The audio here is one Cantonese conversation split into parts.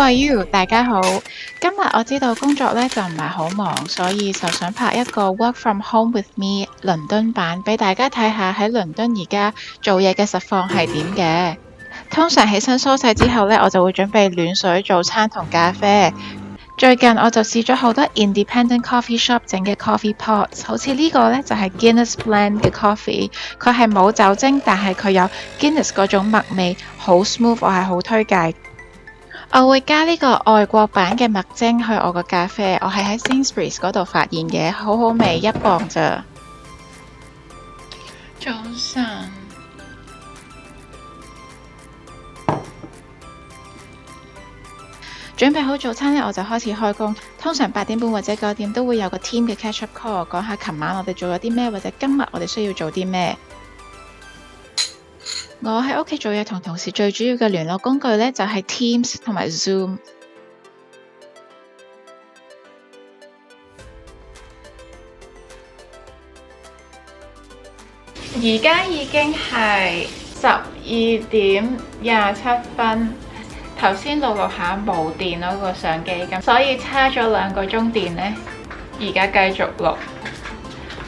are you？大家好，今日我知道工作咧就唔係好忙，所以就想拍一個 Work from Home with me 倫敦版，俾大家睇下喺倫敦而家做嘢嘅實況係點嘅。通常起身梳洗之後咧，我就會準備暖水、早餐同咖啡。最近我就試咗好多 independent coffee shop 整嘅 coffee pots， 好似呢個咧就係 Guinness blend 嘅 coffee， 佢係冇酒精，但係佢有 Guinness 嗰種麥味，好 smooth， 我係好推介。我會加呢個外國版嘅麥精去我個咖啡，我係喺 Sainsbury's 嗰度發現嘅，好好味，1磅咋。早晨。準備好早餐呢，我就開始開工。通常8點半或者9點都會有個 team 嘅 catch up call， 講下琴晚我哋做咗啲咩，或者今日我哋需要做啲咩。我喺屋企做嘢同同事最主要嘅聯絡工具呢，就係 Teams 同埋 Zoom。而家已經係12點27分。頭先錄下冇電嗰個相機咁，所以差咗2個鐘電呢。而家繼續錄。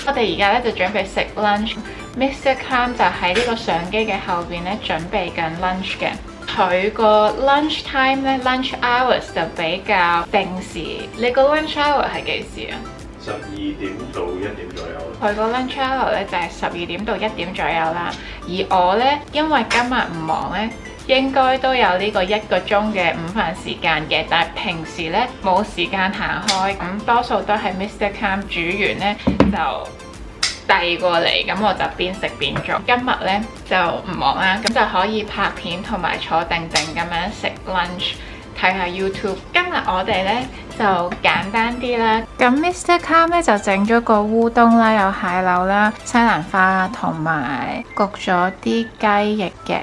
我哋而家咧就準備食 lunch。Mr. Calm 就喺呢個相機嘅後邊咧準備緊 lunch 嘅。佢個 lunch time 咧 lunch hours 就比較定時。你個 lunch hour 係幾時啊？12點到1點左右。佢個 lunch hour 咧就係12點到1點左右啦。而我咧因為今日唔忙咧。應該都有呢個1個鐘嘅午飯時間嘅，但係平時咧冇時間行開，咁多數都係 Mr. Calm 煮完咧就遞過嚟，咁我就邊食邊做。今日咧就唔忙啦，咁就可以拍片同埋坐定定咁樣食 lunch， 睇下 YouTube。今日我哋咧就簡單啲啦。咁 Mr. Calm 咧就整咗個烏冬啦，有蟹柳啦、西蘭花同埋焗咗啲雞翼嘅。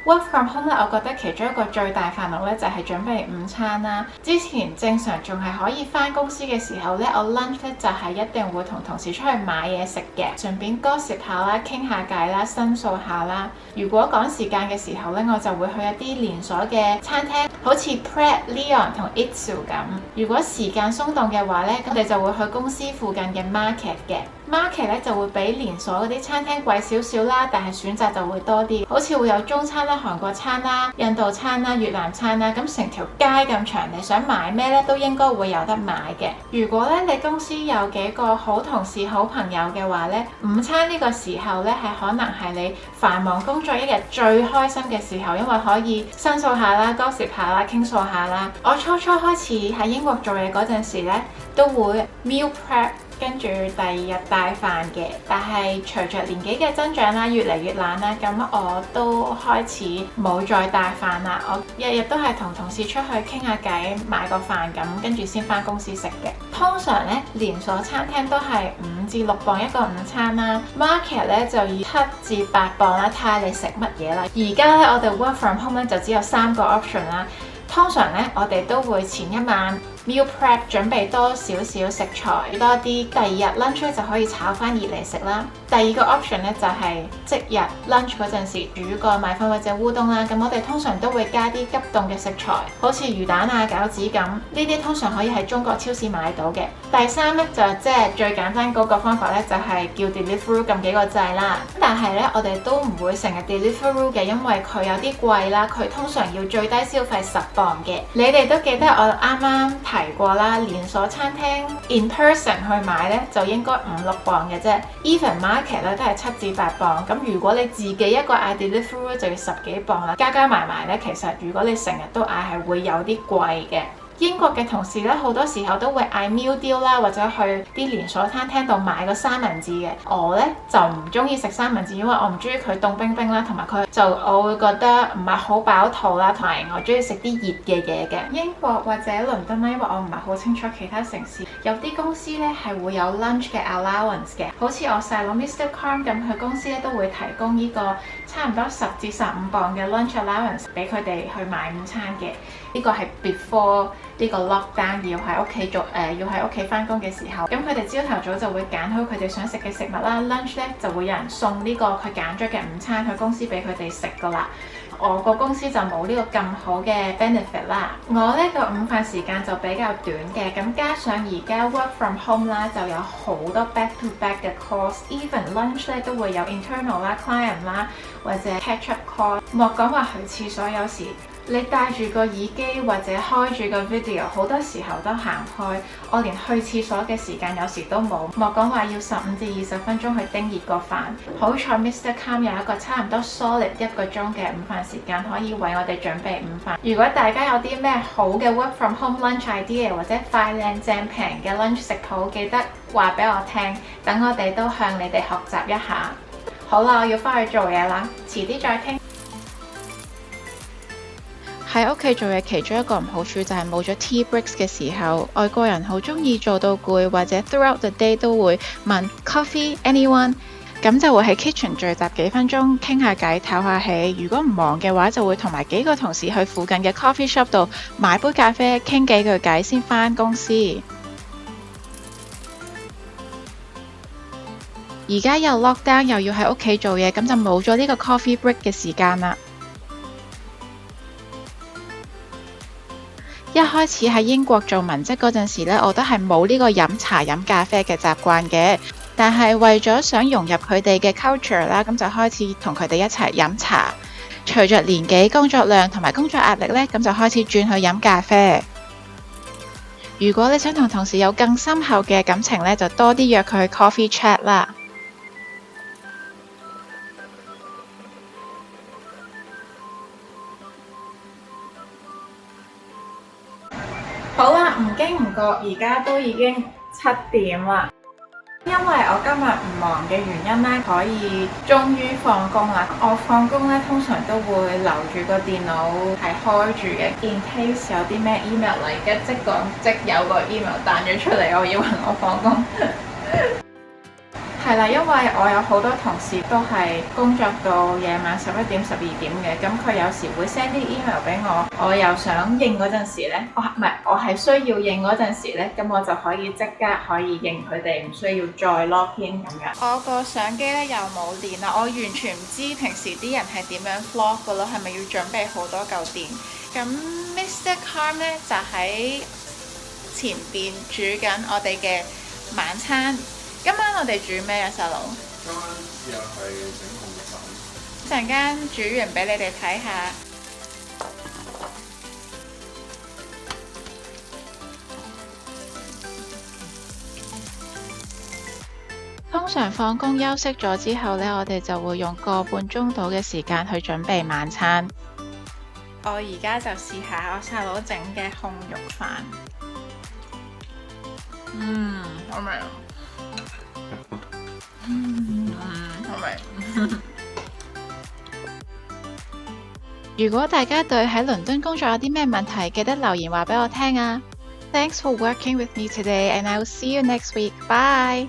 Work from home 咧，我覺得其中一個最大煩惱咧就係準備午餐啦。之前正常仲係可以返公司嘅時候咧，我 lunch 咧就係一定會同同事出去買嘢食嘅，順便 gossip 下啦、傾下偈啦、申訴下啦。如果趕時間嘅時候咧，我就會去一啲連鎖嘅餐廳，好似 Pret、Leon 同 Itsu 咁。如果時間鬆動嘅話咧，我哋就會去公司附近嘅 market 嘅。market 咧就會比連鎖嗰啲餐廳貴少少啦，但係選擇就會多啲，好似會有中餐啦、韓國餐啦、印度餐啦、越南餐啦，咁成條街咁長，你想買咩咧都應該會有得買嘅。如果咧你公司有幾個好同事、好朋友嘅話咧，午餐呢個時候咧係可能係你繁忙工作一日最開心嘅時候，因為可以申訴下啦、gossip 下啦、傾訴下啦。我初開始喺英國做嘢嗰陣時咧，都會 meal prep。跟住第2日帶飯嘅，但係隨着年紀嘅增長啦，越嚟越懶啦，咁我都開始冇再帶飯啦。我日日都係同同事出去傾下偈，買個飯咁，跟住先返公司食嘅。通常咧連鎖餐廳都係5至6磅一個午餐啦 ，market 咧就以7至8磅啦，睇下你食乜嘢啦。而家咧我哋 work from home 咧就只有3個 option 啦。通常咧我哋都會前一晚meal prep 準備多少少食材多啲，第2日 lunch 咧就可以炒翻熱嚟食啦。第2個 option 咧就係即日 lunch 嗰陣時煮個米粉或者烏冬啦。咁我哋通常都會加啲急凍嘅食材，好似魚蛋啊、餃子咁。呢啲通常可以喺中國超市買到嘅。第3咧就即係最簡單嗰個方法咧，就係叫 Deliveroo 撳幾個掣啦。但係咧我哋都唔會成日 Deliveroo 嘅，因為佢有啲貴啦。佢通常要最低消費10磅嘅。你哋都記得我啱啱提過啦，連鎖餐廳 in person 去買咧就應該5、6磅嘅啫。Even market 咧都係7至8磅。咁如果你自己一個嗌 Deliveroo 就要10幾磅啦，加埋埋咧，其實如果你成日都嗌係會有啲貴嘅。英國嘅同事咧，好多時候都會嗌 meal deal 啦，或者去啲連鎖餐廳度買個三文治嘅。我咧就唔中意食三文治，因為我唔中意佢凍冰冰啦，同埋佢就我會覺得唔係好飽肚啦，同埋我中意食啲熱嘅嘢嘅。英國或者倫敦咧，因為我唔係好清楚其他城市，有啲公司咧係會有 lunch 嘅 allowance 嘅，好似我細佬 Mr. Calm 咁，佢公司咧都會提供呢個差唔多10至15磅嘅 lunch allowance 俾佢哋去買午餐嘅。呢個係 before 呢個 lockdown 要喺屋企要喺屋企翻工嘅時候，咁佢哋朝頭早就會揀好佢哋想食嘅食物啦 ，lunch 咧就會有人送呢個佢揀咗嘅午餐去公司俾佢哋食噶啦。我個公司就冇呢個咁好嘅 benefit 啦。我呢個午飯時間就比較短嘅，咁加上而家 work from home 啦，就有好多 back to back 嘅 calls，even lunch 咧都會有 internal 啦、client 啦或者 catch up call。莫講話去廁所，有時你戴住個耳機或者開住個 video， 好多時候都行開。我連去廁所嘅時間有時都冇，莫講話要15至20分鐘去叮熱個飯。好彩 Mr. Kam 有一個差唔多 solid 1個鐘嘅午飯時間，可以為我哋準備午飯。如果大家有啲咩好嘅 work from home lunch idea 或者快靚正平嘅 lunch 食譜，記得話俾我聽，等我哋都向你哋學習一下。好啦，我要翻去做嘢啦，遲啲再傾。喺屋企做嘢其中一個唔好處就係冇咗 tea breaks 嘅時候，外國人好中意做到攰或者 throughout the day 都會問 coffee anyone， 咁就會喺 kitchen 聚集幾分鐘傾下偈唞下氣。如果唔忙嘅話，就會同埋幾個同事去附近嘅 coffee shop 度買杯咖啡傾幾句偈先返公司。而家又 lockdown 又要喺屋企做嘢，咁就冇咗呢個 coffee break 嘅時間啦。一開始喺英國做文職嗰陣時呢，我都係冇呢個飲茶飲咖啡嘅習慣嘅，但係為咗想融入佢哋嘅 culture 啦，咁就開始同佢哋一齊飲茶。隨着年紀、工作量同埋工作壓力呢，咁就開始轉去飲咖啡。如果你想同同事有更深厚嘅感情呢，就多啲約佢去 coffee chat 啦。好啦，唔經唔覺，而家都已經7點啦。因為我今日唔忙嘅原因咧，可以終於放工啦。我放工咧通常都會留住個電腦係開住嘅 ，in case 有啲咩 email 嚟嘅，即講即有個 email 彈咗出嚟，我以為我放工。係啦，因為我有好多同事都係工作到夜晚11點、12點嘅，咁佢有時會 send 啲 email 俾我，我又想應嗰陣時呢，我係需要應嗰陣時呢，咁我就可以即刻可以應佢哋，唔需要再 log in 咁樣。我個相機呢又冇電啦，我完全唔知平時啲人係點樣 vlog 嘅咯，係咪要準備好多嚿電？咁 Mr. Kam 呢就喺前邊煮緊我哋嘅晚餐。今晚我哋煮咩啊，細佬？今晚又係整紅飯。陣間煮完俾你哋睇下。通常放工休息咗之後呢，我哋就會用個半鐘度嘅時間去準備晚餐。我而家就試下我細佬整嘅控肉飯。好味啊！好味。如果大家對喺倫敦工作有啲咩問題，記得留言話俾我聽啊！Thanks for working with me today and I'll see you next week. Bye!